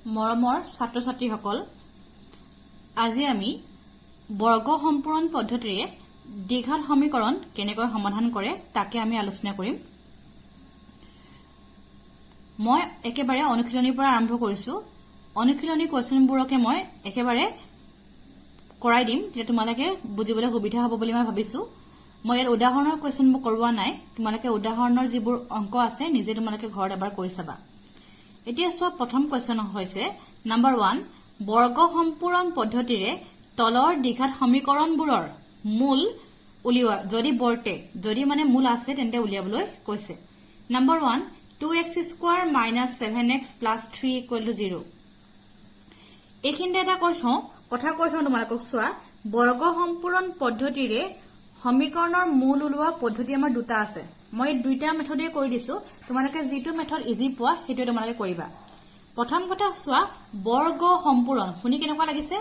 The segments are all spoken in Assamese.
মৰমৰ ছাত্ৰ ছাত্ৰীসকল আজি আমি বৰ্গ সম্পূৰণ পদ্ধতিৰে দ্বিঘাত সমীকৰণ কেনেকৈ সমাধান কৰে তাকে আমি আলোচনা কৰিম মই একেবাৰে অনুশীলনীৰ পৰা আৰম্ভ কৰিছো অনুশীলনী কোৱেশ্চনবোৰকে মই একেবাৰে কৰাই দিম যে তোমালোকে বুজিবলৈ সুবিধা হ'ব বুলি মই ভাবিছো মই ইয়াৰ উদাহৰণৰ কোৱেশ্চনবোৰ কৰোৱা নাই তোমালোকে উদাহৰণৰ যিবোৰ অংক আছে নিজে তোমালোকে ঘৰত এবাৰ কৰি চাবা এতিয়া সব প্ৰথম কোৱেশ্চন হৈছে নম্বৰ 1 বৰ্গ সম্পূৰণ পদ্ধতিৰে তলৰ দ্বিঘাত সমীকৰণবোৰৰ মূল উলিওৱা যদি মানে মূল আছে তেন্তে উলিয়াবলৈ কৈছে নম্বৰ 1 2x² - 7x + 3 = 0 এইখিনিতে এটা কথা কৈছো তোমালোকক চোৱা বৰ্গ সম্পূৰণ পদ্ধতিৰে সমীকৰণৰ মূল উলিওৱা পদ্ধতি আমাৰ দুটা আছে মই দুইটা মেথডে কৰি দিছো তোমালোকে যেটো মেথড ইজি পোৱা হেতু তোমালোকে কৰিবা প্ৰথম কথা চোৱা বৰ্গ সম্পূৰণ শুনি কেনেকুৱা লাগিছে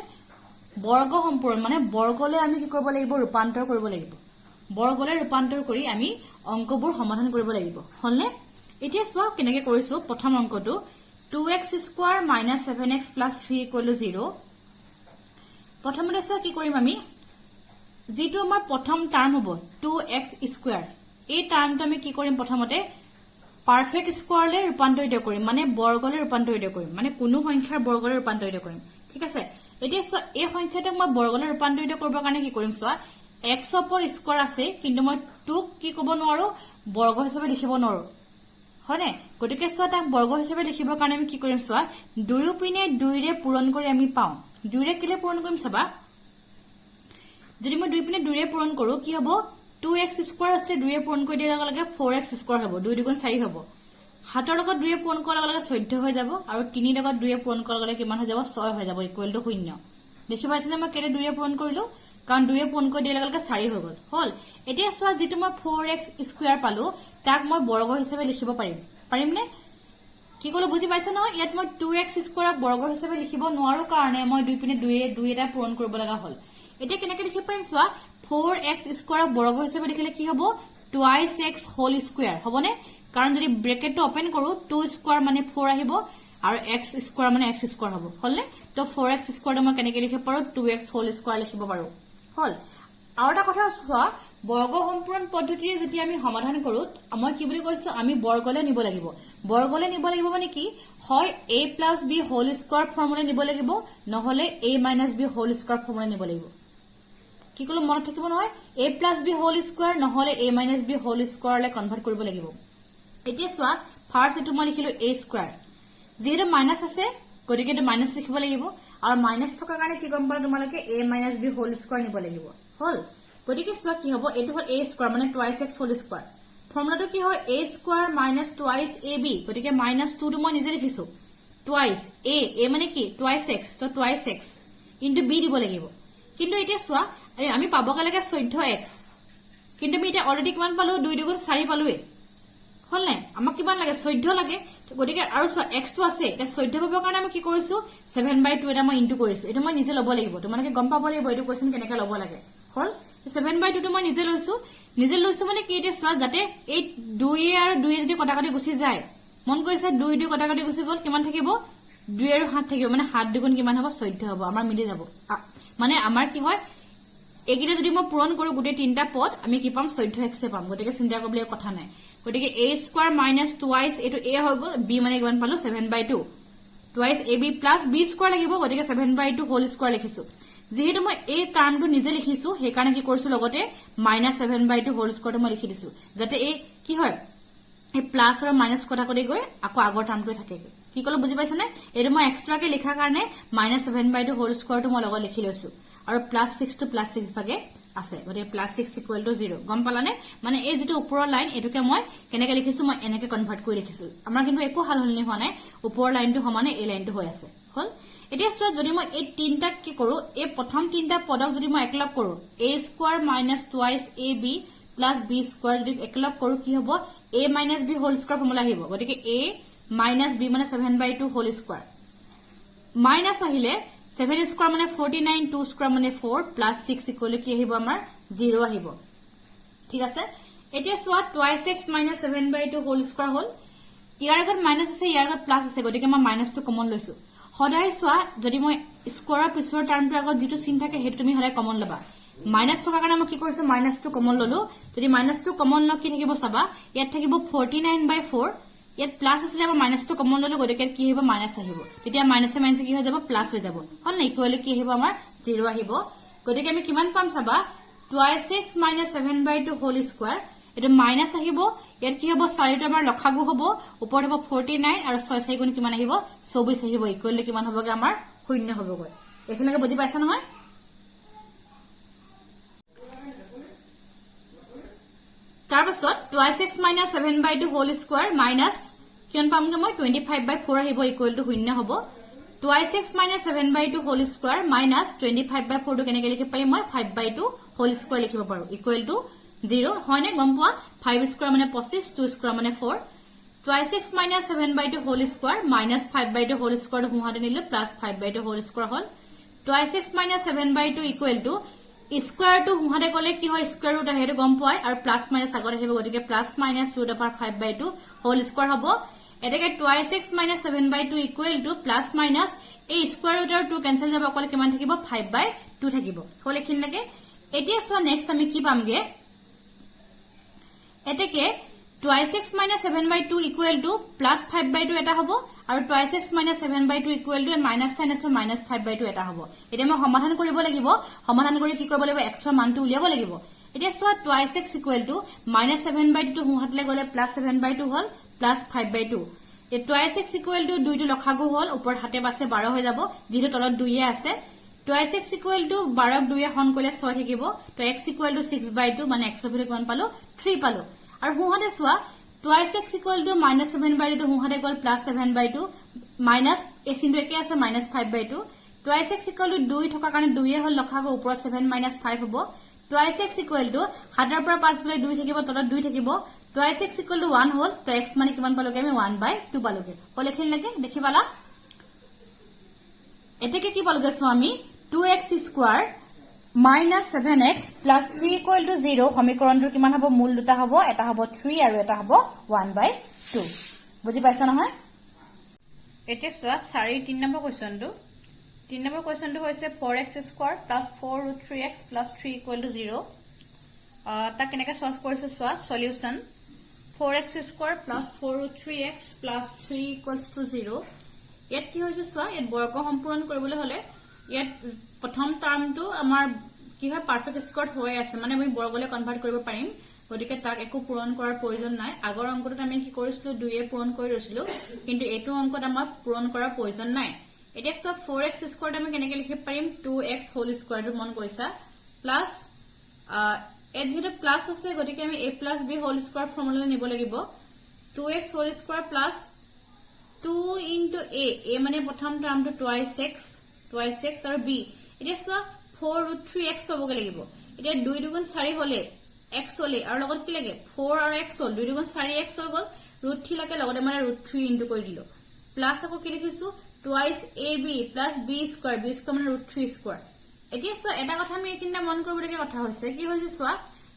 বৰ্গ সম্পূৰণ মানে বৰ্গলে আমি কি কৰিব লাগিব ৰূপান্তৰ কৰিব লাগিব বৰ্গলে ৰূপান্তৰ কৰি আমি অংকবোৰ সমাধান কৰিব লাগিব হলনে এতিয়া চোৱা কেনেকৈ কৰিছো প্ৰথম অংকটো 2x² - 7x + 3 = 0 প্ৰথমতে চোৱা কি কৰিম আমি যেটো আমাৰ প্ৰথম টাৰ্ম হ'ব 2x² এই টাৰ্মটো আমি কি কৰিম প্ৰথমতে পাৰফেক্ট স্কোয়াৰলে ৰূপান্তৰিত কৰিম মানে বৰ্গলে ৰূপান্তৰিত কৰিম মানে কোনো সংখ্যাৰ বৰ্গলে ৰূপান্তৰিত কৰিম ঠিক আছে এতিয়া চোৱা এই সংখ্যাটোক মই বৰ্গলে ৰূপান্তৰিত কৰিবৰ কাৰণে কি কৰিম চোৱা x ওপৰ স্কোয়াৰ আছে কিন্তু মই 2 কি ক'ব নোৱাৰো বৰ্গ হিচাপে লিখিব নোৱাৰো হয়নে গতিকে চোৱা তাক বৰ্গ হিচাপে লিখিবৰ কাৰণে আমি কি কৰিম চোৱা দুয়োপিনে 2 ৰে পূৰণ কৰি আমি পাওঁ 2 ৰে কিলে পূৰণ কৰিম চাবা যদি মই দুয়োপিনে 2 ৰে পূৰণ কৰো কি হ'ব 2x² আছে 2 ৰে পূৰণ কৰি দিয়াৰ লগে লগে 4x² হ'ব 2 × 4 হ'ব 7 ৰ লগত 2 ৰে পূৰণ কৰাৰ লগে লগে 14 হৈ যাব আৰু 3 ৰ লগত 2 ৰে পূৰণ কৰাৰ লগে কিমান হৈ যাব 6 হৈ যাব = 0 দেখি পাইছনে মই কেনে 2 ৰে পূৰণ কৰিলো কাৰণ 2 ৰে পূৰণ কৰি দিয়াৰ লগে লগে 4 হৈ গ'ল হল এতিয়া চোৱা যেটো মই 4x² পালো তাক মই বৰ্গ হিচাপে লিখিব পাৰিমনে কি কলো বুজি পাইছা নহয় ইয়াত মই 2x² বৰ্গ হিচাপে লিখিব নোৱাৰো কাৰণে মই দুইপিনে 2 এটা পূৰণ কৰিব লগা হল এতিয়া কেনেকৈ লিখিব পাৰিম চোৱা 4x² বৰ্গ হিচাপে লিখিলে কি হ'ব 2x হোল² হ'বনে কাৰণ যদি ব্ৰেকেটটো ওপেন কৰো 2² মানে 4 আহিব আৰু x² মানে x² হ'ব হলনে তো 4x² মই কেনেকৈ লিখিব পাৰো 2x হোল² লিখিব পাৰো হল আৰু এটা কথা চোৱা বৰ্গ সম্পূৰণ পদ্ধতিৰে যদি আমি সমাধান কৰো মই কি বুলি কৈছো আমি বৰ্গলে নিব লাগিব মানে কি হয় a + b হোল² ফৰ্মুলা নিব লাগিব নহলে a - b হোল² ফৰ্মুলা নিব লাগিব কি কলো মনত থাকিব নহয় a + b হোল² নহলে a - b হোল² লে কনভাৰ্ট কৰিব লাগিব এতিয়া চোৱা ফাৰ্স্ট এটো মই লিখিলো a² যেহেতু মাইনাস আছে গতিকে এটো মাইনাস লিখিব লাগিব আৰু মাইনাস থকাৰ কাৰণে কি গম পালা তোমালোকে a - b হোল² নিব লাগিব হল গতিকে চোৱা কি হ'ব এটো হল a² মানে 2x হোল² ফৰ্মুলাটো কি হয় a² - 2x ab গতিকে -2 টো মই নিজে লিখিছো twice a মানে কি 2x তো 2x ইনটু b দিব লাগিব কিন্তু এতিয়া চোৱা আমি পাবগে লাগে 14x কিন্তু আমি এটা অলৰেডি কিমান পালো 2 × 4 পালোৱে হল নাই আমাক কিমান লাগে 14 লাগে গতিকে আৰু চোৱা x টো আছে এটা 14 পাবৰ কাৰণে আমি কি কৰিছো 7/2 এটা মই ইনটু কৰিছো এটা মই নিজে ল'ব লাগিব তোমালোকে গম পাব লাগিব এইটো কোৱেশ্চন কেনেকৈ ল'ব লাগে হল 7/2 টো মই নিজে লৈছো মানে কি এতিয়া চোৱা যাতে এই 2 আৰু 2 যদি কটাকটি গুচি যায় মন কৰিছে 2 কটাকটি গুচি গ'ল কিমান থাকিব 2 আৰু 7 থাকিব মানে 7 দুগুণ কিমান হ'ব 14 হ'ব আমাৰ মিলি যাব মানে আমাৰ কি হয় একিটা যদি মই পূৰণ কৰো গুটে তিনটা পদ আমি কি পাম 14x পাম গতিকে চিন্তা কৰিবলৈ কথা নাই গতিকে a² - 2x এটো a হৈ গ'ল b মানে কিমান পালো 7/2 2x ab + b² লাগিব গতিকে 7/2 হোল² লিখিছো যেহেতু মই এই টাৰ্মটো নিজে লিখিছো সেই কাৰণে কি কৰিছো লগতে -7/2 হোল² টো মই লিখি দিছো যাতে এই কি হয় এই প্লাস আৰু মাইনাস কটাকটি গৈ আকৌ আগৰ টাৰ্মটো থাকে কি কলো বুজি পাইছানে এটো মই এক্সট্ৰাকে লিখা কাৰণে -7/2 হোল² টো মই লগত লিখি লৈছো আৰু +6 টো +6 ভাগে আছে গতিকে +6 = 0 গম পালানে মানে এই যেটো ওপৰৰ লাইন এটোকে মই কেনেকৈ লিখিছো মই এনেকৈ কনভাৰ্ট কৰি লিখিছো আমাৰ কিন্তু একো হালহলনি হোৱা নাই ওপৰৰ লাইনটো সমানে এই লাইনটো হৈ আছে হল এতিয়া চোৱা যদি মই এই তিনটাক কি কৰো এই প্ৰথম তিনটা পদক যদি মই একলগ কৰো a² - 2x ab + b² যদি একলগ কৰো কি হ'ব a - b হোল² ফৰ্মুলা আহিব গতিকে a - b মানে 7/2 হোল² মাইনাস আহিলে 7² মানে 49 2² মানে 4 +6 = কি আহিব আমাৰ 0 আহিব ঠিক আছে এতিয়া চোৱা 2x - 7/2 হোল² হল ইয়াৰ আগত মাইনাস আছে ইয়াৰ আগত প্লাস আছে গতিকে মই মাইনাসটো কমন লৈছো সদায় চোৱা যদি মই স্কোয়াৰৰ পিছৰ টাৰ্মটোৰ আগত যেটো চিন থাকে হেতু তুমি সদায় কমন লবা মাইনাস থকা কাৰণে মই কি কৰিছো মাইনাসটো কমন ললো যদি মাইনাসটো কমন ন কি থাকিব চাবা ইয়াত থাকিব 49/4 ইয়াত প্লাস আছিল আৰু মাইনাসটো কমন ললো গতিকে কি হ'ব মাইনাস আহিব তেতিয়া মাইনাসে মাইনাসে কি হৈ যাব প্লাস হৈ যাব হল না ইকুৱেল কি আহিব আমাৰ 0 আহিব গতিকে আমি কিমান পাম চাবা 2x - 7/2 হোল স্কয়াৰ এটা মাইনাস আহিব ইয়াত কি হ'ব 4টো আমাৰ লখাগু হ'ব ওপৰত হ'ব 49 আৰু 6 4 গুণ কিমান আহিব 24 আহিব ইকুৱেল কিমান হ'বগে আমাৰ শূন্য হ'বগৈ এখিনলৈকে বুজি পাইছা নহয় তাৰ পাছত 2x - 7/2 হোল স্কয়াৰ মাইনাস কিমান পামগে মই 25/4 আহিব ইকুৱেল টু শূন্য হ'ব 2x - 7/2 হোল স্কয়াৰ মাইনাস 25/4 টো কেনেকৈ লিখিব পাৰিম মই 5/2 হোল স্কয়াৰ লিখিব পাৰো ইকুৱেল টু 0 হয়নে গম পোৱা 5 স্কয়াৰ মানে 25 2 স্কয়াৰ মানে 4 2x - 7/2 whole square minus 5/2 whole square হুহাতে নিলো প্লাস 5/2 হোল স্কয়াৰ হল 2x - 7/2 equal to square two হুহাতে গলে কি হয় স্কয়াৰ ৰুট আহে গম পোৱা আৰু প্লাস মাইনাস আগত আহিব গতিকে plus minus root of 5/2 whole square হ'ব এটাকে 2x - 7/2 equal to plus minus এই স্কয়াৰ ৰুট আৰু 2 কেনসেল যাব অকল কিমান থাকিব 5/2 থাকিব হল এখিনলৈকে এতিয়া চোৱা নেক্সট আমি কি পামগে এটাকে 2x - 7/2 ইকুৱেল টু প্লাস 5/2 এটা হ'ব আৰু 2x - 7/2 equal two minus sine আছে মাইনাস 5/2 এটা হ'ব এতিয়া মই সমাধান কৰিব লাগিব সমাধান কৰি কি কৰিব লাগিব x ৰ মানটো উলিয়াব লাগিব এতিয়া চোৱা 2x ইকুৱেল টু -7/2 টো হুহাতলে গলে +7/2 হল +5/2 এই 2x ইকুৱেল টু 2 টো লখাগু হল ওপৰ হাতে পাছে 12 হৈ যাব যেটো তলত 2 এ আছে 2x ইকুৱেল টু 12 ক 2 এ হৰণ কৰিলে 6 থাকিব তো x ইকুৱেল টু 6/2 মানে x ৰ ভ্যালু কিমান পালো 3 পালো আৰু হুহাতে চোৱা 2x ইকুৱেল টু -7/2 টো হুহাতে গল +7/2 মাইনাস এ চিনটো একে আছে -5/2 2x ইকুৱেল টু 2 থকা কাৰণে 2 এ হল লখাগু ওপৰ 7 - 5 হ'ব 2x ইকুৱেল টু হাতৰ পৰা 5 গলে 2 থাকিব তলত 2 থাকিব 2x ইকুৱেল টু 1 হল তো x মানে কিমান পালোগে আমি 1/2 পালোগে হল এখিনলৈকে দেখি পালা এটাকে কি পালোগে চোৱা আমি 2x square minus 7x plus 3 equal to 0 সমীকৰণটোৰ কিমান হ'ব মূল দুটা হ'ব এটা হ'ব 3 আৰু এটা হ'ব 1/2 বুজি পাইছা নহয় এতিয়া চোৱা 3 নম্বৰ কোৱেশ্চনটো 3 নম্বৰ কোৱেশ্চনটো হৈছে 4x square plus 4 root 3x plus 3 equal to 0 তা কেনেকৈ সলভ কৰিছো চোৱা solution 4x square plus 4 root 3x plus 3 equals to 0 ইয়াত কি হৈছে চোৱা ইয়াত বৰ্গ সম্পূৰণ কৰিবলৈ হলে ইয়াত প্ৰথম টাৰ্মটো আমাৰ কি হয় পাৰফেক্ট স্কয়াৰ হৈ আছে মানে আমি বৰ্গলে কনভাৰ্ট কৰিব পাৰিম গতিকে তাক একো পূৰণ কৰাৰ প্ৰয়োজন নাই আগৰ অংকটোত আমি কি কৰিছিলো 2 এ পূৰণ কৰি লৈছিলো কিন্তু এটো অংকত আমাৰ পূৰণ কৰাৰ প্ৰয়োজন নাই এতিয়া সব 4x স্কয়াৰ আমি কেনেকৈ লিখিব পাৰিম 2x হোল স্কয়াৰ মন কৰিছা প্লাস এ যেটো প্লাস আছে গতিকে আমি a + b whole square formula নিব লাগিব 2x whole square plus 2 into a মানে প্ৰথম টাৰ্মটো 2x আৰু b এতিয়া চোৱা 4 root 3x পাবগে লাগিব এতিয়া 2 * 2 = 4 হলে x হলে আৰু লগত কি লাগে 4 আৰু x হল 2 * 2 = 4x হৈ গল √3 লাগে লগতে মানে √3 ইনটু কৰি দিলো প্লাস আকৌ কি লিখিছো twice ab plus b square মানে √3 square এতিয়া চোৱা এটা কথা আমি একিনা মন কৰিবলগীয়া কথা হৈছে কি হৈছে চোৱা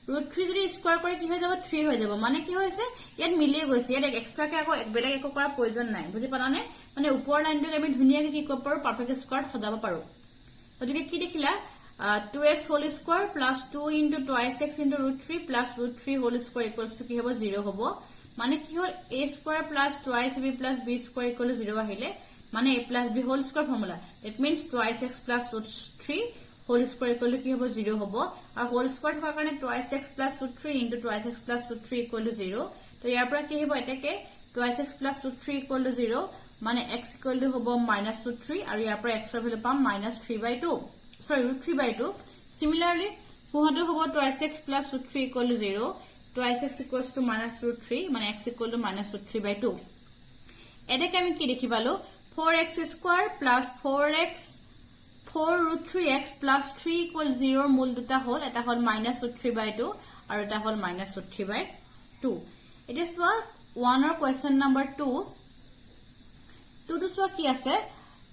√3 যদি স্কয়াৰ কৰে কি হৈ যাব 3 হৈ যাব মানে কি হৈছে ইয়াত মিলিয়ে গৈছে ইয়াত এক্সট্ৰাকে আকৌ বেলেগ একো কৰাৰ প্ৰয়োজন নাই বুজি পালানে মানে ওপৰ লাইনটো আমি ধুনিয়াকে কি কৰিব পাৰো পাৰফেক্ট স্কয়াৰ সজাব পাৰো গতিকে কি দেখিলা 2x whole square plus 2 into twice x into √3 plus √3 whole square equals to কি হ'ব 0 হ'ব মানে কি হল a square plus twice ab plus b square equal to 0 আহিলে মানে a plus b whole square formula it means twice x plus √3 whole square equal to কি হ'ব 0 হ'ব আৰু হোল স্কয়াৰ থকা কাৰণে twice x plus √3 into twice x plus √3 equal to 0 তো ইয়াৰ পৰা কি হ'ব এটাকে twice x plus √3 equal to 0 মানে x ইকুৱেল টু হ'ব -√3 আৰু ইয়াৰ পৰা x ৰ ভ্যালু পাম -3/2 sorry √3/2 similarly হুহাটো হ'ব twice x plus √3 equal to 0 twice x equals to -√3 মানে x equal to -√3/2 এটাকে আমি কি দেখি পালো 4x square plus 4 √3x plus 3 equal 0 মূল দুটা হল এটা হল -√3/2 আৰু এটা হল -√3/2 এটা চোৱা 1 ৰ কোৱেশ্চন নম্বৰ 2 টো চোৱা কি আছে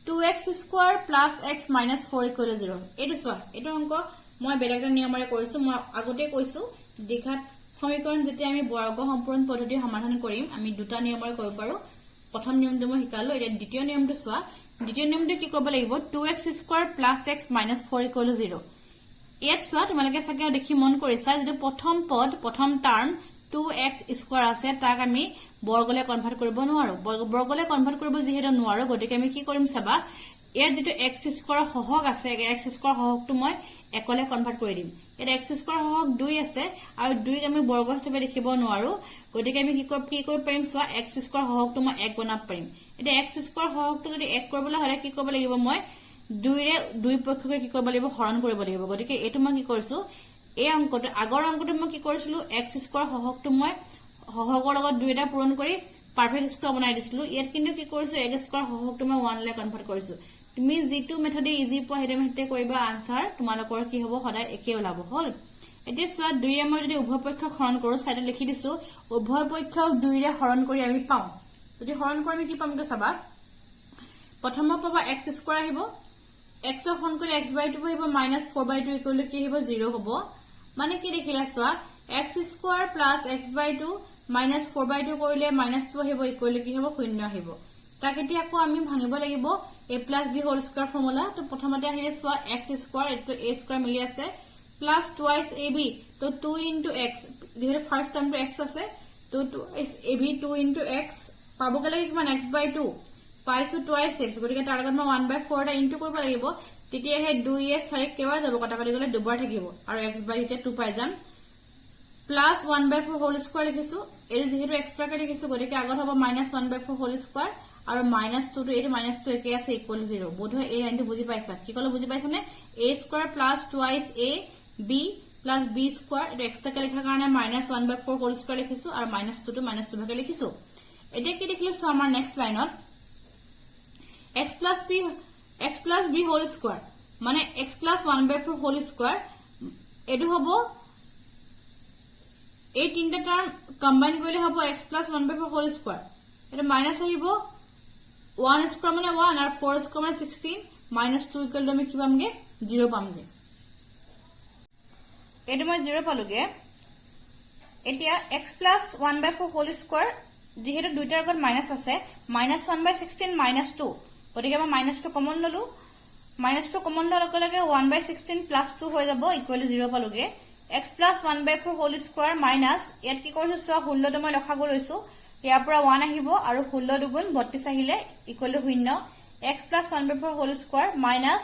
2x square plus x minus 4 equal to 0 এটো চোৱা এটো অংক মই বেলেগটা নিয়মৰে কৰিছো মই আগতে কৈছো দ্বিঘাত সমীকৰণ যেতিয়া আমি বৰ্গ সম্পূৰণ পদ্ধতি সমাধান কৰিম আমি দুটা নিয়মৰে কৰিব পাৰো প্ৰথম নিয়মটো মই শিকালো এতিয়া দ্বিতীয় নিয়মটো চোৱা দ্বিতীয় নিয়মটো কি কৰিব লাগিব 2x square plus x minus 4 equal to 0 ইয়াত চোৱা তোমালোকে চাগে দেখি মন কৰিছা যেটো প্ৰথম পদ প্ৰথম টাৰ্ম 2x স্কয়াৰ আছে তাক আমি বৰ্গলে কনভাৰ্ট কৰিব নোৱাৰো বৰ্গলে কনভাৰ্ট কৰিব যিহেতু নোৱাৰো গতিকে আমি কি কৰিম চাবা ইয়াত যেটো x স্কয়াৰ সহগ আছে x স্কয়াৰ সহগটো মই একলে কনভাৰ্ট কৰি দিম ইয়াত x স্কয়াৰ সহগ 2 আছে আৰু 2 ক আমি বৰ্গ হিচাপে লিখিব নোৱাৰো গতিকে আমি কি কৰিব পাৰিম চোৱা x স্কয়াৰ সহগটো মই 1 বনাব পাৰিম এটা x স্কয়াৰ সহগটো যদি 1 কৰিবলৈ হলে কি কৰিব লাগিব মই 2 ৰে 2 পক্ষকে কি কৰিব লাগিব হৰণ কৰিব লাগিব গতিকে এটো মই কি কৰিছো এই অংকটো আগৰ অংকটো মই কি কৰিছিলো x স্কয়াৰ সহগটো মই সহগৰ লগত 2 টা পূৰণ কৰি পাৰফেক্ট স্কয়াৰ বনাই দিছিলো ইয়াত কিন্তু কি কৰিছো x স্কয়াৰ সহগটো মই 1 লে কনভাৰ্ট কৰিছো তুমি জিটু মেথডে ইজি পোৱা হেতে মেথডে কৰিবা আনসাৰ তোমালোকৰ কি হ'ব সদায় একে ওলাব হল এতিয়া চোৱা 2 এ মই যদি উভয় পক্ষক হৰণ কৰো সাইডত লিখি দিছো উভয় পক্ষক 2 ৰে হৰণ কৰি আমি পাও যদি হৰণ কৰি আমি কি পামগে চাবা প্ৰথমে পাবা x স্কয়াৰ আহিব x হৰণ কৰি x/2 আহিব -4/2 ইকুৱেল টু কি আহিব 0 হ'ব মানে কি দেখিলা চোৱা x স্কয়াৰ প্লাস x/2 -4/2 কৰিলে -2 আহিব ইকুৱেল টু কি হ'ব 0 আহিব তাক এতিয়া আকৌ আমি ভাঙিব লাগিব a + b whole square formula তো প্ৰথমতে আহিলে চোৱা x স্কয়াৰ এটো a স্কয়াৰ মিলি আছে প্লাস টুৱাইস ab তো 2 * x যেহেতু ফাৰ্স্ট টাৰ্মটো x আছে তো টুৱাইস ab 2 * x পাবগে লাগে কিমান x/2 পাইছো টুৱাইস x গতিকে তাৰ লগত মই 1/4 টা ইনটু কৰিব লাগিব তেতিয়া হে 2 এ 4 কেবাৰ যাব কটা কাটি গলে দুবাৰ থাকিব আৰু x/2 2 পাই যাম প্লাস 1/4 হোল স্কয়াৰ লিখিছো এৰ যেহেতু এক্সট্ৰা কে লিখিছো গতিকে আগত হ'ব -1/4 হোল স্কয়াৰ আৰু -2 টো এটো -2 একে আছে ইকুৱেল 0 বোধহয় এই লাইনটো বুজি পাইছা কি কলো বুজি পাইছানে a square plus twice a b plus b square এটো এক্সট্ৰা কে লিখাৰ কাৰণে -1/4 হোল স্কয়াৰ লিখিছো আৰু -2 টো -2 ভাগে লিখিছো এতিয়া কি দেখিলো সো আমাৰ নেক্সট লাইনত x plus b whole square মানে x plus 1/4 হোল স্কয়াৰ এটো হ'ব এই তিনটা টাৰ্ম কম্বাইন কৰিলে হ'ব x plus 1/4 হোল স্কয়াৰ এটা মাইনাস আহিব 1 স্কয়াৰ মানে 1 আৰু 4 স্কয়াৰ মানে 16 -2 ইকুৱেল টু আমি কি পামগে 0 পামগে এটো মই 0 পালোগে এতিয়া x plus 1/4 হোল স্কয়াৰ যেহেতু দুইটাৰ আগত মাইনাস আছে -1/16 -2 গতিকে মই -2 কমন ললো -2 কমন ললে লগে 1/16 + 2 হৈ যাব ইকুৱেল 0 পালোগে x plus 1/4 whole square minus ইয়াত কি কৰিছো সো 16 টো মই লখাগু লৈছো ইয়াৰ পৰা 1 আহিব আৰু 16 দুগুণ 32 আহিলে equal to 0 x plus 1/4 whole square minus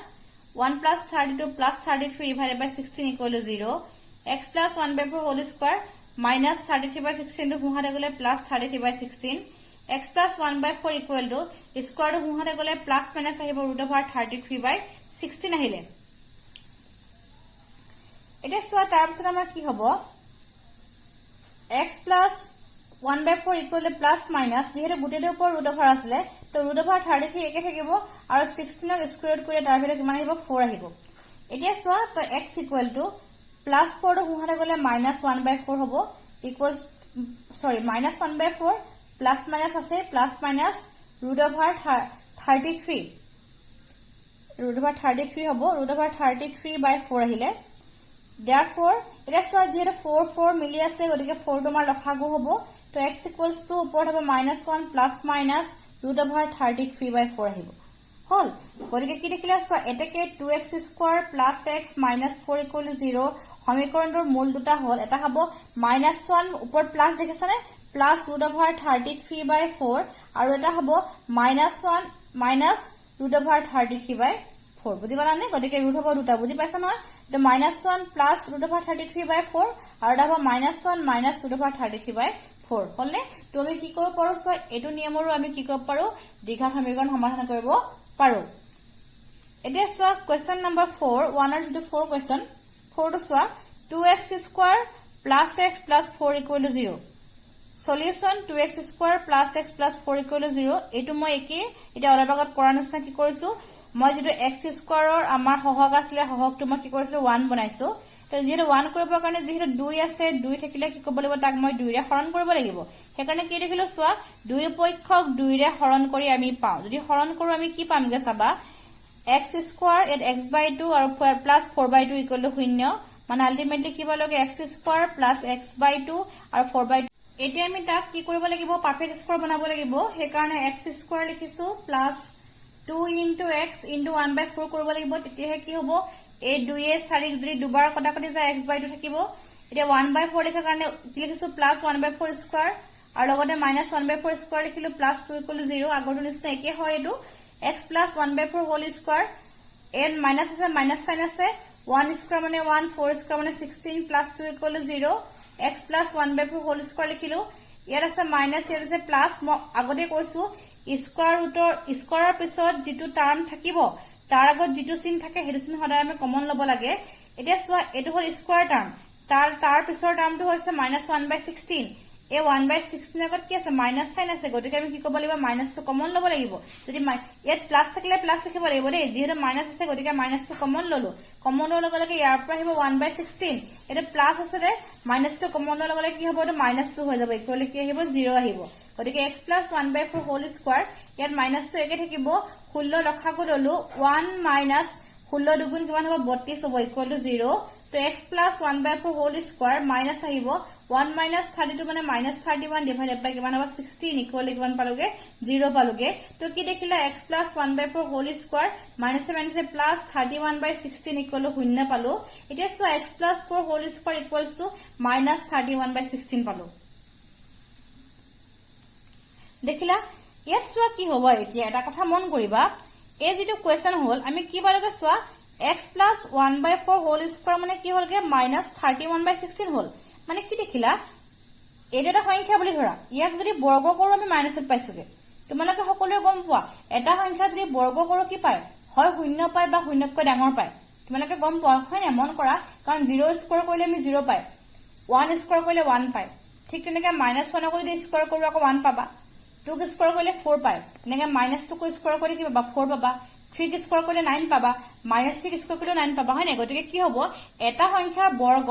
1 plus 32 plus 33 divided by 16 equal to 0 x plus 1/4 whole square minus 33/16 to হুহাতে গলে plus 33/16 x plus 1/4 equal to square to হুহাতে গলে plus minus আহিব root over 33/16 আহিলে এটা সোয়া তাৰ পিছত আমাৰ কি হ'ব x plus 1/4 equal to plus minus যেহেতু গুটেৰ ওপৰ root over আছিলে তো root over 33 একে থাকিব আৰু 16 ক স্কয়াৰ কৰি তাৰ ভিতৰত কিমান আহিব 4 আহিব এতিয়া সোয়া তো x equal to plus 4 to হুহাতে গলে minus 1/4 হ'ব equals sorry minus 1/4 plus minus আছে plus minus root over 33 root over 33 হ'ব root over 33/4 আহিলে therefore এটা সোয়া যেহেতু 4 4 মিলি আছে গতিকে 4 তোমাৰ লখাগু হ'ব তো x equals to ওপৰত হ'ব -1 plus minus root over 33/4 আহিব হল গতিকে কি দেখিলা সোয়া এটাকে 2x square plus x minus 4 equal to 0 সমীকৰণটোৰ মূল দুটা হল এটা হ'ব -1 ওপৰত প্লাস দেখিছানে plus root over 33/4 আৰু এটা হ'ব -1 minus root over 33/4 বুজি পালানে গতিকে root হ'ব দুটা বুজি পাইছা নহয় তো -1 plus root over 33/4 আৰু এটা হ'ব -1 minus root over 33/4 হলনে তো আমি কি কৰিব পাৰো সো এটো নিয়মৰো আমি কি কৰিব পাৰো দ্বিঘাত সমীকৰণ সমাধান কৰিব পাৰো এতিয়া সো কোৱেশ্চন নম্বৰ 4 1 আৰু 4 question 4 to soya 2x square plus x plus 4 equal to 0 solution 2x square plus x plus 4 equal to 0 এটো মই একে এটা অলপ আগত কৰা নিচিনা কি কৰিছো মই যেটো x square ৰ আমাৰ সহগ আছিল সহগটো মই কি কৰিছো 1 বনাইছো তো যেটো 1 কৰিব কাৰণে যেটো 2 আছে 2 থাকিলে কি কৰিব লাগিব তাক মই 2 ৰে হৰণ কৰিব লাগিব হেকাৰণে কি দেখিলো সোয়া 2 পক্ষক 2 ৰে হৰণ কৰি আমি পাও যদি হৰণ কৰো আমি কি পামগে চাবা x square at x/2 আৰু plus 4/2 equal to 0 মানে আলটিমেটলি কি পালোগে x square plus x/2 আৰু 4/2 এতিয়া আমি তাক কি কৰিব লাগিব পাৰফেক্ট স্কয়াৰ বনাব লাগিব সেই কাৰণে x স্কয়াৰ লিখিছো প্লাস 2 into x into 1/4 কৰিব লাগিব তেতিয়াহে কি হ'ব এই 2 এ 4 যদি দুবাৰ কটাকটি যায় x by 2 থাকিব এতিয়া 1/4 লিখাৰ কাৰণে কি লিখিছো প্লাস 1/4 স্কয়াৰ আৰু লগতে মাইনাস 1/4 স্কয়াৰ লিখিলো প্লাস 2 = 0 আগৰটো নিচিনা একে হয় এটো x plus 1/4 whole square and minus আছে minus sign আছে 1 square মানে 1 4 square মানে 16 plus 2 = 0 x plus 1/4 whole square লিখিলো ইয়াত আছে minus ইয়াত আছে plus মই আগতে কৈছো স্কয়াৰ ৰুটৰ স্কয়াৰৰ পিছত যেটো টাৰ্ম থাকিব তাৰ আগত যেটো চিন থাকে হেতু চিন সদায় আমি কমন লব লাগে এতিয়া চোৱা এটো হল স্কয়াৰ টাৰ্ম তাৰ পিছৰ টার্মটো হৈছে -1/16 এই 1/16 আগত কি আছে মাইনাস সাইন আছে গতিকে আমি কি কৰিব লাগিব মাইনাসটো কমন লব লাগিব যদি ইয়াত প্লাস থাকিলে প্লাস লিখিব লাগিব দেই যেহেতু মাইনাস আছে গতিকে মাইনাসটো কমন ললো কমন লৱাৰ লগে লগে ইয়াৰ পৰা আহিব 1/16 এটা প্লাস আছে দে মাইনাসটো কমন লৱাৰ লগে লগে কি হ'ব এটো -2 হৈ যাব ইকুৱেল কি আহিব 0 আহিব গতিকে x plus 1/4 whole square ইয়াত মাইনাসটো একে থাকিব 16 লখাকো ললো 1 minus 16 দুগুণ কিমান হ'ব 32 হ'ব ইকুৱেল টু 0 তো x plus 1/4 whole square minus আহিব 1 minus 32 মানে -31 divided by কিমান হ'ব 16 ইকুৱেল কিমান পালোগে 0 পালোগে তো কি দেখিলা x plus 1/4 whole square minus plus 31/16 equal 0 পালো এতিয়া so x plus 4 whole square equals to -31/16 পালো দেখিলা ইয়াত সোৱা কি হ'ব এতিয়া এটা কথা মন কৰিবা এই যেটো কোৱেশ্চন হল আমি কি পালোগে সোৱা x plus 1/4 whole square মানে কি হলগে -31/16 হল মানে কি দেখিলা এটা এটা সংখ্যা বুলি ধৰা ইয়াক যদি বৰ্গ কৰো আমি মাইনাসত পাইছোগে তোমালোকে সকলোৱে গম পোৱা এটা সংখ্যা যদি বৰ্গ কৰো কি পায় হয় 0 পায় বা 0তকৈ ডাঙৰ পায় তোমালোকে গম পোৱা হয় না মন কৰা কাৰণ 0 স্কয়াৰ কৰিলে আমি 0 পায় 1 স্কয়াৰ কৰিলে 1 পায় ঠিক তেনেকৈ -1 কৰি যদি স্কয়াৰ কৰো আকৌ 1 পাবা 2 স্কয়াৰ কৰিলে 4 পায় এনেকৈ -2 কৈ স্কয়াৰ কৰি কি পাবা 4 পাবা 3 স্কয়াৰ কৰিলে 9 পাবা -3 স্কয়াৰ কৰিলে 9 পাবা হয় না গতিকে কি হ'ব এটা সংখ্যাৰ বৰ্গ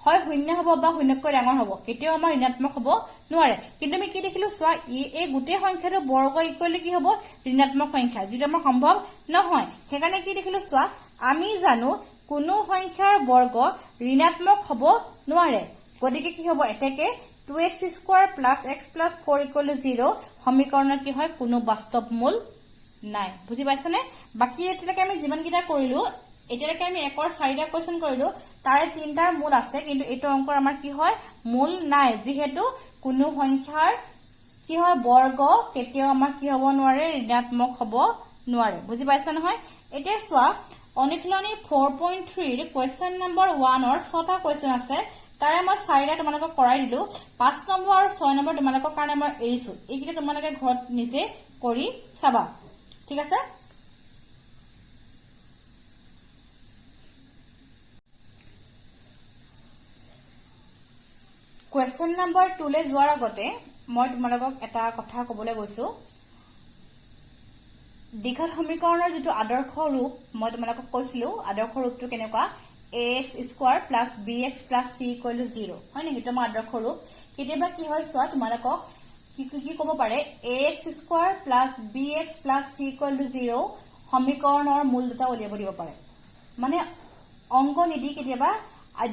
হয় 0 হ'ব বা 0তকৈ ডাঙৰ হ'ব কেতিয়াও আমাৰ ঋণাত্মক হ'ব নোৱাৰে কিন্তু আমি কি দেখিলো সোৱা এই গোটেই সংখ্যাটো বৰ্গ ইকুৱেল কি হ'ব ঋণাত্মক সংখ্যা যেটো আমাৰ সম্ভৱ নহয় হেকাৰণে কি দেখিলো সোৱা আমি জানো কোনো সংখ্যাৰ বৰ্গ ঋণাত্মক হ'ব নোৱাৰে গতিকে কি হ'ব এতেকে 2x square plus x plus 4 equal to 0 সমীকৰণৰ কি হয় কোনো বাস্তৱ মূল নাই বুজি পাইছানে বাকি এতিয়ালৈকে আমি যিমান কিটা কৰিলো এতিয়ালৈকে আমি একৰ 4টা কোৱেশ্চন কৰিলো তাৰে 3টাৰ মূল আছে কিন্তু এটো অংকৰ আমাৰ কি হয় মূল নাই যেহেতু কোনো সংখ্যাৰ কি হয় বৰ্গ কেতিয়াও আমাৰ কি হ'ব নোৱাৰে ঋণাত্মক হ'ব নোৱাৰে বুজি পাইছা নহয় এতিয়া চোৱা অনুশীলনী 4.3 ৰ কোৱেশ্চন নম্বৰ 1 ৰ 6টা কোৱেশ্চন আছে তাৰে মই 4টা তোমালোকক কৰাই দিলো 5 নম্বৰ আৰু 6 নম্বৰ তোমালোকৰ কাৰণে মই এৰিছো এইকিটা তোমালোকে ঘৰত নিজে কৰি চাবা ঠিক আছে কোৱেশ্চন নম্বৰ 2 লে যোৱাৰ আগতে মই তোমালোকক এটা কথা ক'বলৈ গৈছো দ্বিঘাত সমীকৰণৰ যেটো আদৰ্শ ৰূপ মই তোমালোকক কৈছিলো আদৰ্শ ৰূপটো কেনেকুৱা ax square plus bx plus c equal to 0 হয় নেকি তোমাৰ আদৰ্শ ৰূপ কেতিয়াবা কি হয় সোৱা তোমালোকক কি ক'ব পাৰে ax square plus bx plus c equal to 0 সমীকৰণৰ মূল দুটা উলিয়াব দিব পাৰে মানে অংক নিদি কেতিয়াবা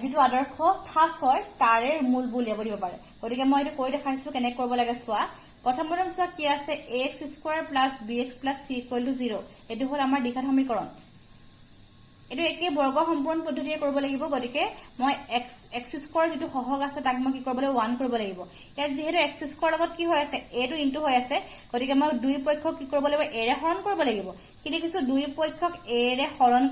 যেটো আদৰ্শ ঠাস হয় তাৰে মূল উলিয়াব দিব পাৰে গতিকে মই এটো কৈ দেখাইছো কেনে কৰিব লাগে সোৱা প্ৰথম সোৱা কি আছে ax square plus bx plus c equal to 0 এটো হল আমাৰ দ্বিঘাত সমীকৰণ এটো একে বৰ্গ সম্পূৰ্ণ পদ্ধতিয়ে কৰিব লাগিব গতিকে মই x স্কয়াৰ যেটো সহগ আছে তাক মই কি কৰিব লাগিব 1 কৰিব লাগিব ইয়াত যেহেতু x স্কয়াৰ লগত কি হৈ আছে a টো ইনটু হৈ আছে গতিকে মই দুই পক্ষক কি কৰিব লাগিব a ৰে হৰণ কৰিব লাগিব কি দেখিছো দুই পক্ষক a ৰে হৰণ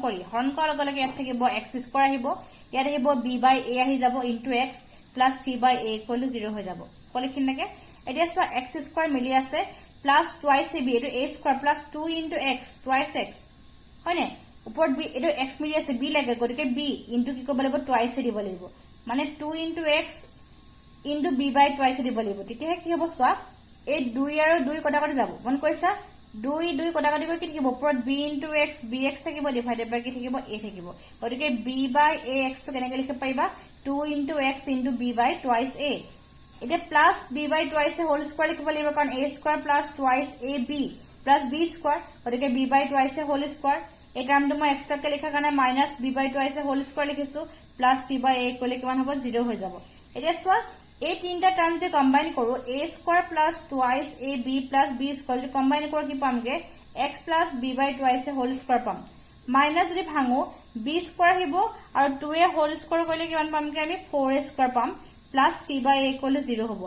কৰাৰ লগে লগে ইয়াত থাকিব x স্কয়াৰ আহিব ইয়াত আহিব b by a আহি যাব into x plus c by a equal to 0 হৈ যাব কলিখিন লাগে এতিয়া সোৱা x স্কয়াৰ মিলি আছে plus twice ab এটো a square plus 2 into x twice x হয়নে উপর b এটো x মিলি আছে b লাগে গতিকে b ইনটু কি কৰিব লাগিব টুৱাইস দিব লাগিব মানে 2 into x into b by twice দিব লাগিব তেতিয়া কি হ'ব সোৱা এই 2 আৰু 2 কটাকটি যাব মন কৈছা 2 কটাকটি গৈ কি থাকিব উপৰত b into x bx থাকিব ডিভাইডেড বাই কি থাকিব a থাকিব গতিকে b by ax টো কেনেকৈ লিখিব পাৰিবা 2 into x into b by twice a এটা plus b by twice a whole square লিখিব লাগিব কাৰণ a square plus twice ab plus b square গতিকে b by twice a whole square এই টার্মটো মই এক্সট্ৰাকে লিখা কাৰণে minus b by twice a whole square লিখিছো plus c by a equal কিমান হ'ব 0 হৈ যাব এতিয়া সোৱা এই তিনটা টাৰ্ম যদি কম্বাইন কৰো a square plus twice ab plus b square যদি কম্বাইন কৰো কি পামগে x plus b by twice whole square পাম মাইনাস যদি ভাঙো b স্কয়াৰ হিব আৰু 2a হোল স্কয়াৰ কৰিলে কিমান পামগে আমি 4a স্কয়ার পাম plus c by a equal 0 হ'ব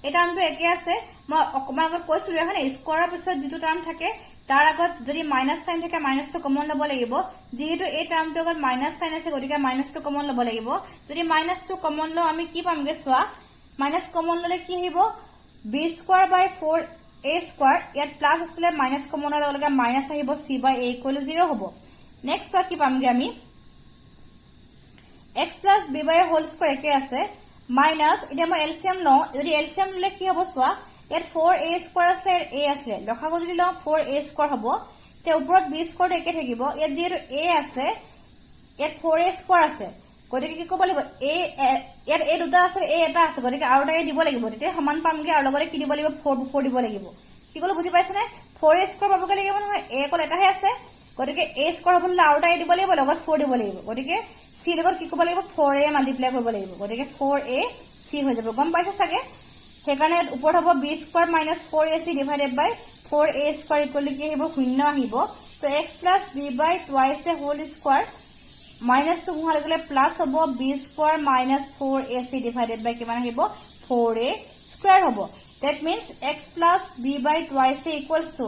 এই টার্মটো একে আছে মই অকমান আগত কৈছিলো এখানে স্কয়াৰৰ পিছত যেটো টাৰ্ম থাকে তাৰ আগত যদি মাইনাস সাইন থাকে মাইনাসটো কমন লব লাগিব যেহেতু এই টার্মটো আগত মাইনাস সাইন আছে গতিকে মাইনাসটো কমন লব লাগিব যদি মাইনাসটো কমন লও আমি কি পামগে সোয়া মাইনাস কমন ললে কি হিব b স্কয়ার বাই 4a স্কয়ার ইয়াত প্লাস আসলে মাইনাস কমন ললে লগে মাইনাস আহিব c বাই a ইকুয়াল 0 হ'ব নেক্সট সোয়া কি পামগে আমি x প্লাস b বাই হোল স্কয়ার একে আছে মাইনাস এটা মই এলসিয়াম লও যদি এলসিয়াম ললে কি হ'ব সোয়া ইয়াত 4a স্কয়ার আছে a আছে লখাগু যদি লও 4a স্কয়ার হ'ব তে ওপৰত b স্কয়ার একে থাকিব ইয়াত যেহেতু a আছে ইয়াত 4a স্কয়ার আছে গতিকে কি ক'ব লাগিব a ইয়াত a দুটা আছে a এটা আছে গতিকে আৰু এটা দিব লাগিব তেতে সমান পামগে আৰু লগতে কি দিব লাগিব 4 দিব লাগিব কি ক'লো বুজি পাইছে নে 4a স্কয়ার পাবগে লাগিব নহয় a কল এটাহে আছে গতিকে a স্কয়ার হ'বলে আৰু এটা দিব লাগিব লগত 4 দিব লাগিব গতিকে c লগত কি ক'ব লাগিব 4a মাল্টিপ্লাই কৰিব লাগিব গতিকে 4a c হৈ যাব গম পাইছা সাগে হেকাৰণে ওপৰত হ'ব b square minus 4ac divided by 4a square equal কি হ'ব 0 আহিব তো x plus b by twice a whole square minus two গুণালে গলে প্লাস হ'ব b square minus 4ac divided by কিমান আহিব 4a স্কয়ার হ'ব that means x plus b by twice a equals to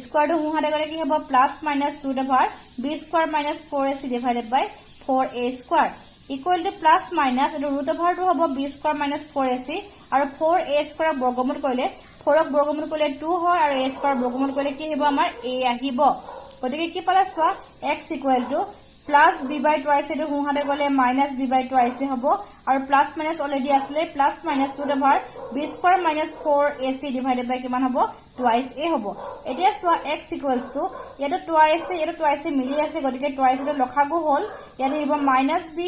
square two গুণালে গলে কি হ'ব plus minus root over b square minus 4ac divided by 4a square equal to plus minus এটো ৰুট ওভাৰটো হ'ব b স্কয়াৰ মাইনাস 4ac আৰু 4a স্কয়াৰ বৰ্গমূল কৰিলে 4 ক বৰ্গমূল কৰিলে 2 হয় আৰু a স্কয়াৰ বৰ্গমূল কৰিলে কি হ'ব আমাৰ a আহিব গতিকে কি পালা সোৱা x equal to plus b by twice এটো গুণালে গলে মাইনাস b বাই টুৱাইস হ'ব আৰু প্লাস মাইনাস অলৰেডি আসলে plus minus root over b square minus 4ac divided by কিমান হ'ব টুৱাইস a হ'ব এতিয়া সোৱা x ইকুয়ালস টু ইয়াটো টুৱাইস মিলি আছে গতিকে টুৱাইস এটো লখাগু হল ইয়াত আহিব minus b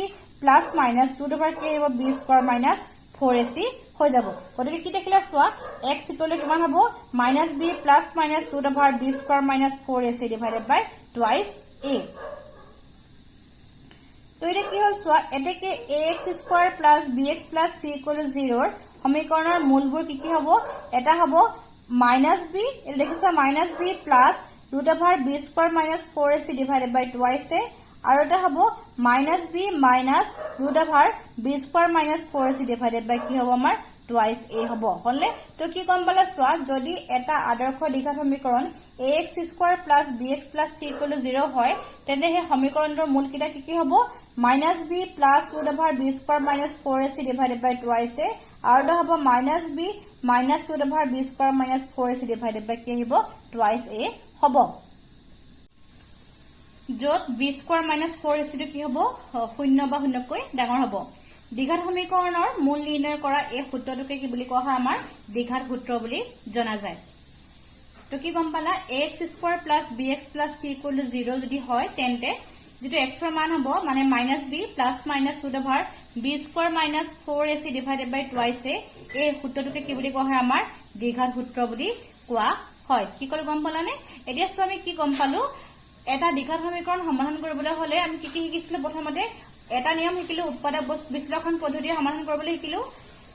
plus minus root over কি আহিব b স্কয়াৰ মাইনাস 4ac হৈ যাব গতিকে কি দেখিলা সোৱা x ইকুয়াল কিমান হ'ব minus b plus minus root over b square minus 4ac divided by twice a তো এটা কি হল সোয়া এটাকে ax square plus bx plus c equal 0 ৰ সমীকৰণৰ মূলবোৰ কি কি হ'ব এটা হ'ব মাইনাস b এটা দেখিছা minus b plus root over b square minus 4ac divided by twice a আৰু এটা হ'ব minus b minus root over b square minus 4ac divided by কি হ'ব আমাৰ টুৱাইস a হ'ব হলনে তো কি কম পালা সোৱা যদি এটা আদৰ্শ দ্বিঘাত সমীকৰণ ax square plus bx plus c equal 0 হয় তেনে হে সমীকৰণৰ মূল কিটা কি কি হ'ব minus b plus root over b square minus 4ac divided by twice a আৰু এটা হ'ব minus b minus root over b square minus 4ac divided by কি আহিব টুৱাইস a হ'ব যত b স্কয়ার মাইনাস 4ac টো কি হ'ব 0 বা 0 কৈ ডাঙৰ হ'ব দ্বিঘাত সমীকৰণৰ মূল নিৰ্ণয় কৰা এই সূত্ৰটোকে কি বুলি কোৱা হয় আমাৰ দ্বিঘাত সূত্ৰ বুলি জনা যায় তো কি গম পালা ax square plus bx plus c equal 0 যদি হয় তেন্তে যেটো x ৰ মান হ'ব মানে -b plus minus root over b square minus 4ac divided by twice a এই সূত্ৰটোকে কি বুলি কোৱা হয় আমাৰ দ্বিঘাত সূত্ৰ বুলি কোৱা হয় কি কল গম পালানে এতিয়া আমি কি গম পালো এটা দ্বিঘাত সমীকৰণ সমাধান কৰিবলৈ হলে আমি কি কি শিকিছিলো প্ৰথমতে এটা নিয়ম শিকিলো উৎপাদক বিশ্লেষণ পদ্ধতিৰে সমাধান কৰিবলৈ শিকিলো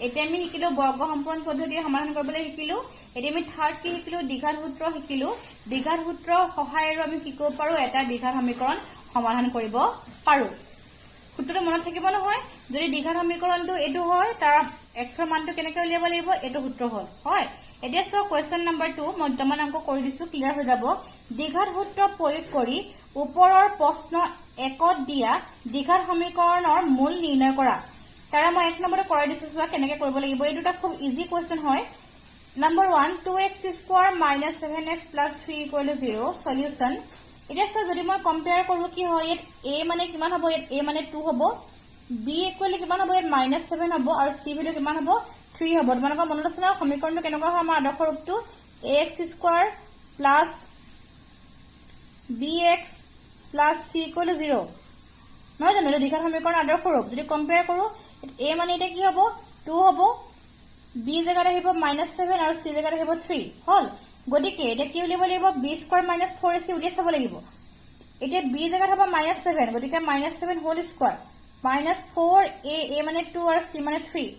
এতিয়া আমি শিকিলো বৰ্গ সম্পূৰণ পদ্ধতিৰে সমাধান কৰিবলৈ শিকিলো এতিয়া আমি থাৰ্ড কি শিকিলো দ্বিঘাত সূত্ৰ শিকিলো দ্বিঘাত সূত্ৰ সহায়েৰে আমি কি কৰিব পাৰো এটা দ্বিঘাত সমীকৰণ সমাধান কৰিব পাৰো সূত্ৰটো মনত থাকিব নহয় যদি দ্বিঘাত সমীকৰণটো এটো হয় তাৰ x ৰ মানটো কেনেকৈ উলিয়াব লাগিব এটো সূত্ৰ হ'ল হয় এতিয়া সো কোৱেশ্চন নম্বৰ 2 মধ্যমান অংক কৰি দিছো ক্লিয়াৰ হৈ যাব দ্বিঘাত সূত্ৰ প্ৰয়োগ কৰি ওপৰৰ প্ৰশ্ন 1ত দিয়া দ্বিঘাত সমীকৰণৰ মূল নিৰ্ণয় কৰা তাৰা মই এক নম্বৰতে কৰাই দিছো সোৱা কেনেকৈ কৰিব লাগিব এই দুটা খুব ইজি কোৱেশ্চন হয় number 1 2x square - 7x + 3 = 0 solution এটা সো যদি মই কম্পেয়াৰ কৰো কি হয় ইয়াত a মানে কিমান হ'ব ইয়াত a মানে 2 হ'ব b ইকুৱেল কিমান হ'ব ইয়াত -7 হ'ব আৰু c ভ্যালু কিমান হ'ব 3 হ'ব তোমালোকৰ মনত আছে না সমীকৰণটো কেনেকুৱা হয় আমাৰ আদৰ্শ ৰূপটো ax স্কয়াৰ + bx + c = 0 নহয় জানো দ্বিঘাত সমীকৰণ আদৰ্শ ৰূপ যদি কম্পেয়াৰ কৰো a মানে এটা কি হ'ব 2 হ'ব b জায়গাত আহিব -7 আৰু c জায়গাত আহিব 3 হল গতিকে এটা কি উলিয়াব লাগিব b স্কয়াৰ - 4ac উলিয়াই চাব লাগিব এতিয়া b জায়গাত হ'ব -7 গতিকে -7 হোল স্কয়াৰ -4a মানে 2 আৰু c মানে 3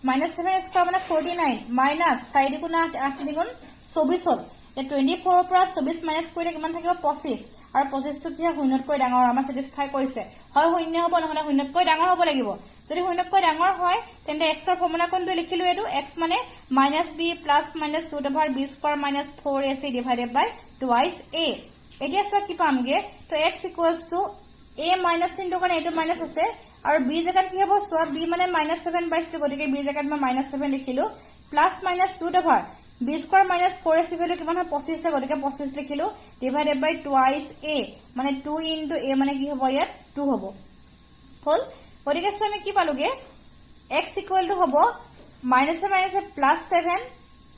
মাইনাছ 7 স্কোৱাৰ মানে 49 মাইনাছ 4 দুগুণ 8 8 তিনিগুণ 24 হ'ল। এতিয়া 24 ৰ পৰা 24 মাইনাছ কৰিলে কিমান থাকিব 25 আৰু 25টো কি হয় শূন্যতকৈ ডাঙৰ আমাৰ স্যাটিসফাই কৰিছে হয় শূন্য হ'ব নহলে শূন্যতকৈ ডাঙৰ হ'ব লাগিব যদি শূন্যতকৈ ডাঙৰ হয় তেন্তে x ৰ ফৰ্মুলা কোনটো লিখিলো এটো x মানে -b plus minus √ b square minus 4ac divided by twice a এতিয়া সব কি পামগে তো x a মাইনাস চিনটো কাৰণে এটো মাইনাস আছে আৰু b জাগাত কি হ'ব সব b মানে -7 বাইছো গতিকে b জাগাত মই -7 লিখিলো plus minus √ b square minus 4ac value কিমান হয় 25 আছে গতিকে 25 লিখিলো ডিভাইডেড বাই টুৱাইস a মানে 2 * a মানে কি হ'ব ইয়াত 2 হ'ব হল গতিকে সো আমি কি পালোগে x = হ'ব -7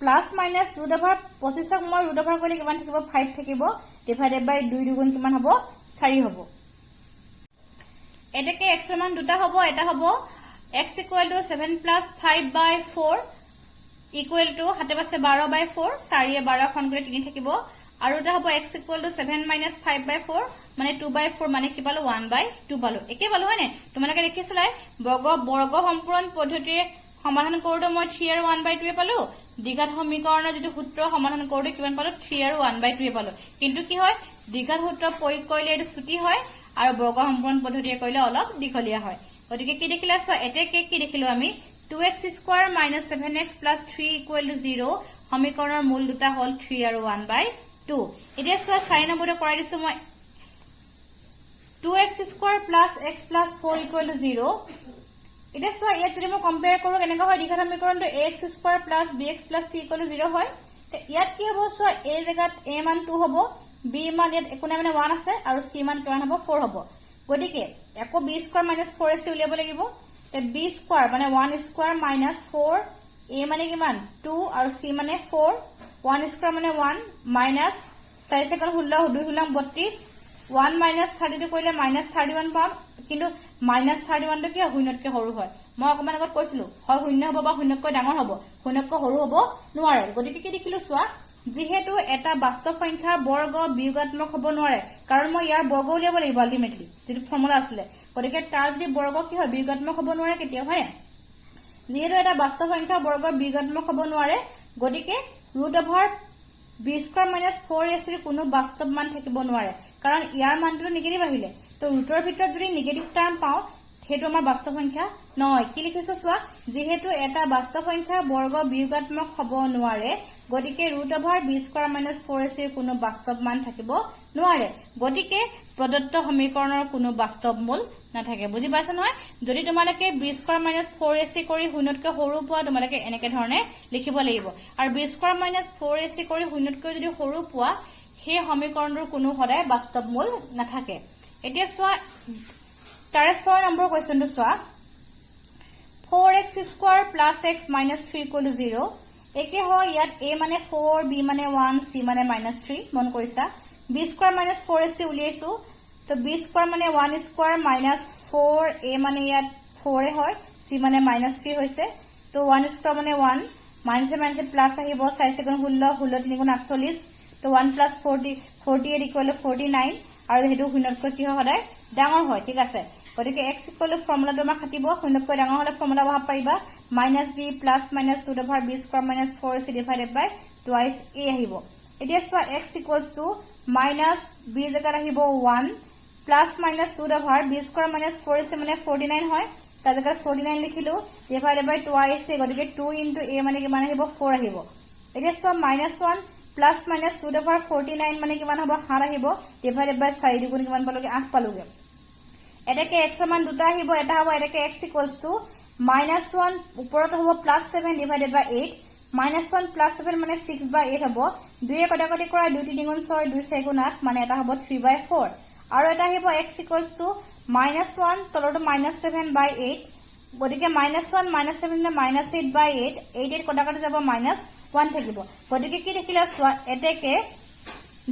প্লাস মাইনাস √ 25ক মই √ কৰিলে কিমান থাকিব 5 থাকিব ডিভাইডেড বাই 2 দুগুণ কিমান হ'ব 4 হ'ব এটাকে x ৰ মান দুটা হ'ব এটা হ'ব x = 7 + 5/4 = হাতে পাছে 12/4 4 এ 12 খন কৰি 3 থাকিব আৰু এটা হ'ব x = 7 - 5/4 মানে 2/4 মানে কি পালো 1/2 পালো একে পালো হয় নে তোমালোকে দেখিছিলাই বৰ্গ সম্পূৰণ পদ্ধতিৰে সমাধান কৰোতে মই 3 আৰু 1/2 পালো দ্বিঘাত সমীকৰণৰ যেটো সূত্ৰ সমাধান কৰোতে কিমান পালো 3 আৰু 1/2 পালো কিন্তু কি হয় দ্বিঘাত সূত্ৰ প্ৰয়োগ কৰিলে এটো ছুটি হয় আৰু বৰ্গ সম্পূৰণ পদ্ধতিৰে কৰিলে অলপ দীঘলীয়া হয় গতিকে কি দেখিলা সো এটাকে কি দেখিলো আমি 2x² - 7x + 3 = 0 সমীকৰণৰ মূল দুটা হল 3 আৰু 1/2 এতিয়া সো 4 নম্বৰতে কৰাই দিছো মই 2x² + x + 4 = 0 এতিয়া সো ইয়াত যদি মই কম্পেয়াৰ কৰো কেনেকা হয় দ্বিঘাত সমীকৰণটো ax² + bx + c = 0 হয় তে ইয়াত কি হ'ব সো a জাগাত a মান 2 হ'ব b মান ইয়াত একো নাই মানে 1 আছে আৰু c মান কিমান হ'ব 4 হ'ব গতিকে একো b² - 4ac উলিয়াব লাগিব তে b² মানে 1² - 4 a মানে কিমান 2 আৰু c মানে 4 1² মানে 1 minus 4 সেকেন্ড 16 2 16 32 1 minus 32 কৰিলে minus 31 পাম কিন্তু minus 31 টো কি শূন্যতকৈ সৰু হয় মই অকমান আগত কৈছিলো হয় শূন্য হ'ব বা শূন্যতকৈ ডাঙৰ হ'ব শূন্যতকৈ সৰু হ'ব নোৱাৰে গতিকে কি দেখিলো চোৱা যেহেতু এটা বাস্তৱ সংখ্যাৰ বৰ্গ বিয়োগাত্মক হ'ব নোৱাৰে কাৰণ মই ইয়াৰ বৰ্গ উলিয়াব লাগিব আলটিমেটলি যেটো ফৰ্মুলা আছিল গতিকে তাৰ যদি বৰ্গ কি হয় বিয়োগাত্মক হ'ব নোৱাৰে কেতিয়া হয় যেহেতু এটা বাস্তৱ সংখ্যাৰ বৰ্গ বিয়োগাত্মক হ'ব নোৱাৰে গতিকে b² - 4ac ৰ কোনো বাস্তৱ মান থাকিব নোৱাৰে কাৰণ ইয়াৰ মানটো নিগেটিভ আহিলে তো ৰুটৰ ভিতৰত যদি নিগেটিভ টাৰ্ম পাও হেতু আমাৰ বাস্তৱ সংখ্যা নহয় কি লিখিছো চোৱা যেহেতু এটা বাস্তৱ সংখ্যাৰ বৰ্গ বিয়োগাত্মক হ'ব নোৱাৰে গতিকে b² - 4ac ৰ কোনো বাস্তৱ মান থাকিব নোৱাৰে গতিকে প্ৰদত্ত সমীকৰণৰ কোনো বাস্তৱ মূল নাথাকে বুজি পাইছা নহয় যদি তোমালোকে b² - 4ac কৰি শূন্যতকৈ সৰু পোৱা তোমালোকে এনেকে ধৰণে লিখিব লাগিব আৰু b² - 4ac কৰি শূন্যতকৈ যদি সৰু পোৱা সেই সমীকৰণটোৰ কোনো সদায় বাস্তৱ মূল নাথাকে এতিয়া চোৱা তাৰে 6 নম্বৰ কোৱেশ্চনটো চোৱা 4x² + x - 3 = 0 একে হয় ইয়াত a মানে 4 b মানে 1 c মানে -3 মন কৰিছা b² - 4ac উলিয়াইছো তো b² মানে 1² - 4 a মানে ইয়াত 4 এ হয় c মানে -3 হৈছে তো 1² মানে 1 মাইনাস মাইনাস প্লাস আহিব 4 সেকেন্ড 16 16 3 গুণ 48 তো 1 + 40 48 = 49 আৰু হেতু শূন্যতকৈ কি হয় সদায় ডাঙৰ হয় ঠিক আছে গতিকে x = ফৰ্মুলাটো আমাৰ খাটিব শূন্যতকৈ ডাঙৰ হলে ফৰ্মুলা বহাব পাৰিবা -b plus minus √ b² - 4ac divided by twice a আহিব এতিয়া চোৱা x = b জাগাত আহিব 1 প্লাস মাইনাস √ b² - 4ac মানে 49 হয় তাৰ জাগাত 49 লিখিলো ডিভাইডেড বাই টুৱাইস a গতিকে 2 * a মানে কিমান আহিব 4 আহিব এতিয়া চোৱা -1 প্লাস মাইনাস √ 49 মানে কিমান হ'ব 7 আহিব ডিভাইডেড বাই 4 দুগুণ কিমান পালোগে 8 পালোগে এটাকে x ৰ মান দুটা আহিব এটা হ'ব এটাকে x = -1 ওপৰত হ'ব +7 ডিভাইডেড বাই 8 -1 + 7 মানে 6/8 হ'ব 2 এ কটাকটি কৰা 2 3 গুণ 6 2 4 গুণ 8 মানে এটা হ'ব 3/4 আৰু এটা আহিব x = -1 তলটো -7/8 গতিকে -1 -7 মানে -8/8 8 কটাকটি যাব -1 থাকিব গতিকে কি দেখিলা চোৱা এটাকে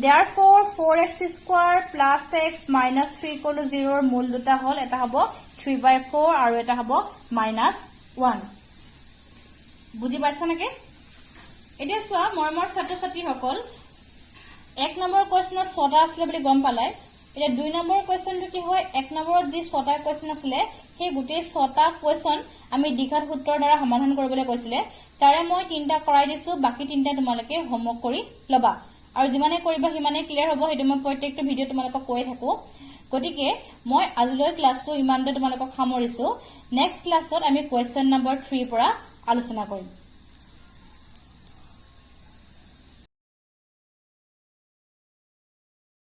Therefore 4x² + x - 3 = 0 ৰ মূল দুটা হল এটা হ'ব 3/4 আৰু এটা হ'ব -1 বুজি পাইছা নেকি এতিয়া চোৱা মৰমৰ ছাত্ৰ ছাত্ৰী সকল 1 নম্বৰ কোৱেশ্চনৰ 6টা আছিল বুলি গম পালাই এতিয়া 2 নম্বৰ কোৱেশ্চনটো কি হয় 1 নম্বৰত যি 6টা কোৱেশ্চন আছিলে সেই গোটেই 6টা কোৱেশ্চন আমি দ্বিঘাত সূত্ৰৰ দ্বাৰা সমাধান কৰিবলৈ কৈছিলে তাৰে মই 3টা কৰাই দিছো বাকি 3টা তোমালোকে হোমৱৰ্ক কৰি লবা আৰু যিমানে কৰিবা সিমানে ক্লিয়াৰ হ'ব হেতু মই প্ৰত্যেকটো ভিডিও তোমালোকক কৈ থাকো গতিকে মই আজিলৈ ক্লাছটো ইমানতে তোমালোকক সামৰিছো নেক্সট ক্লাছত আমি কোৱেশ্চন নম্বৰ 3 পৰা আলোচনা কৰিম